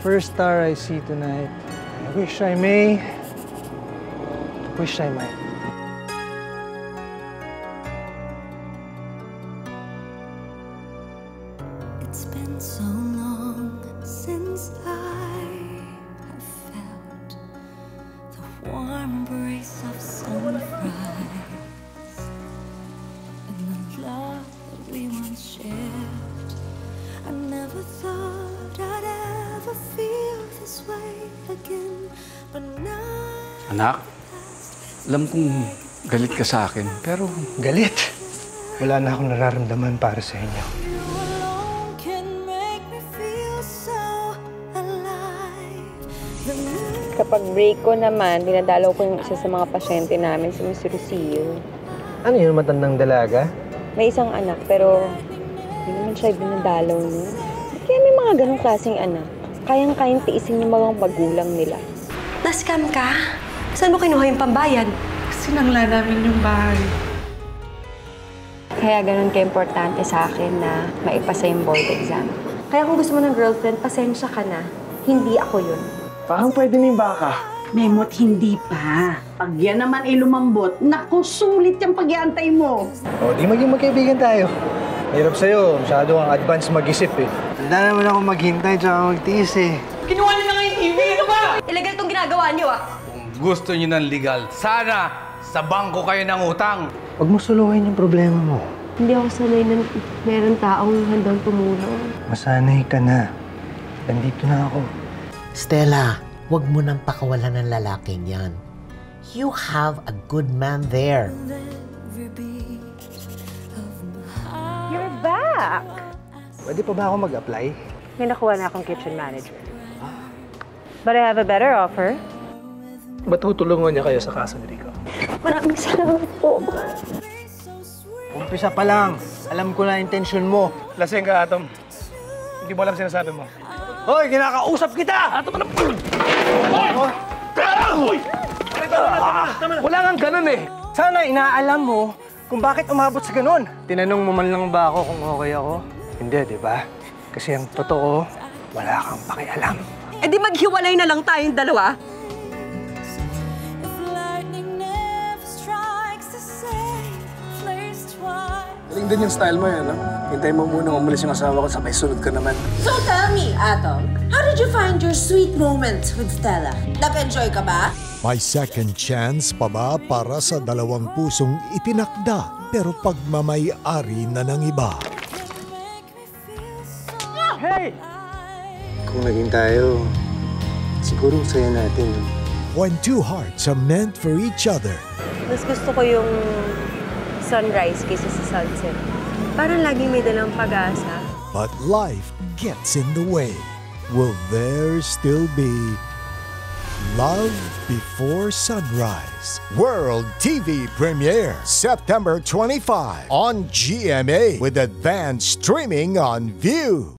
first star I see tonight. I wish I may. Wish I might. It's been so long since I have felt the warm embrace of sunrise and the love that we once shared. I never thought I'd ever feel this way again, but now... Anak, alam kong galit ka sa akin, pero... Galit? Wala na akong nararamdaman para sa inyo. Kapag break ko naman, dinadalaw ko yung isa sa mga pasyente namin, si Mr. Lucio. Ano yun, matandang dalaga? May isang anak, pero hindi naman siya dinadalaw niya. Kaya may mga ganong klaseng anak. Kayang-kayang tiisin yung mga magulang nila. Na-scam ka? Saan mo kinuha yung pambayad? Sinangla namin yung bahay. Kaya ganun ka-importante sa akin na maipasa yung board exam. Kaya kung gusto mo ng girlfriend, pasensya ka na. Hindi ako yun. Parang pwede na yung baka. Memot, hindi pa. Pag yan naman ay lumambot, naku, sulit yung pag-iantay mo. O, di maging magkaibigan tayo. Hirap sa'yo, masyado kang advance mag-isip eh. Tanda naman ako maghintay tsaka magtiis eh. Kinuha niyo na nga yung TV, ano ba? Illegal itong ginagawa niyo, ah! Kung gusto niyo ng legal, sana sa bangko kayo ng utang. Huwag mo suluhin yung problema mo. Hindi ako sanay na meron taong handang tumulong. Masanay ka na. Nandito na ako. Stella, huwag mo nang pakawalan ng lalaking yan. You have a good man there. You're back! Pwede pa ba ako mag-apply? May nakuha na akong kitchen manager. But I have a better offer. Ba't tutulungan niya kayo sa kaso ni Rico? Maraming salamat po. Umpisa pa lang. Alam ko na intensyon mo. Lasing ka, Atom. Hindi mo alam sinasabi mo. Hoy, kinakausap kita! Atom, ano? Hoy! Wala kang ganun eh. Sana inaalam mo kung bakit umabot sa ganun. Tinanong mo man lang ba ako kung okay ako? Hindi, di ba? Kasi ang totoo, wala kang pakialam. Eh di maghiwalay na lang tayong dalawa. Galing din yung style mo yan, no? Hintayin mo muna umalis yung asawa ko, sabay sunod ka naman. So tell me, Atom, how did you find your sweet moment with Stella? Nag-enjoy ka ba? May second chance pa ba para sa dalawang pusong itinakda pero pagmamay-ari na ng iba? Hey! Kung naging tayo, siguro saya natin. When two hearts are meant for each other. Mas gusto ko yung sunrise kaysa sa sunset. Parang laging may dalang pag-asa. But life gets in the way. Will there still be love before sunrise? World TV premiere September 25 on GMA with advanced streaming on View.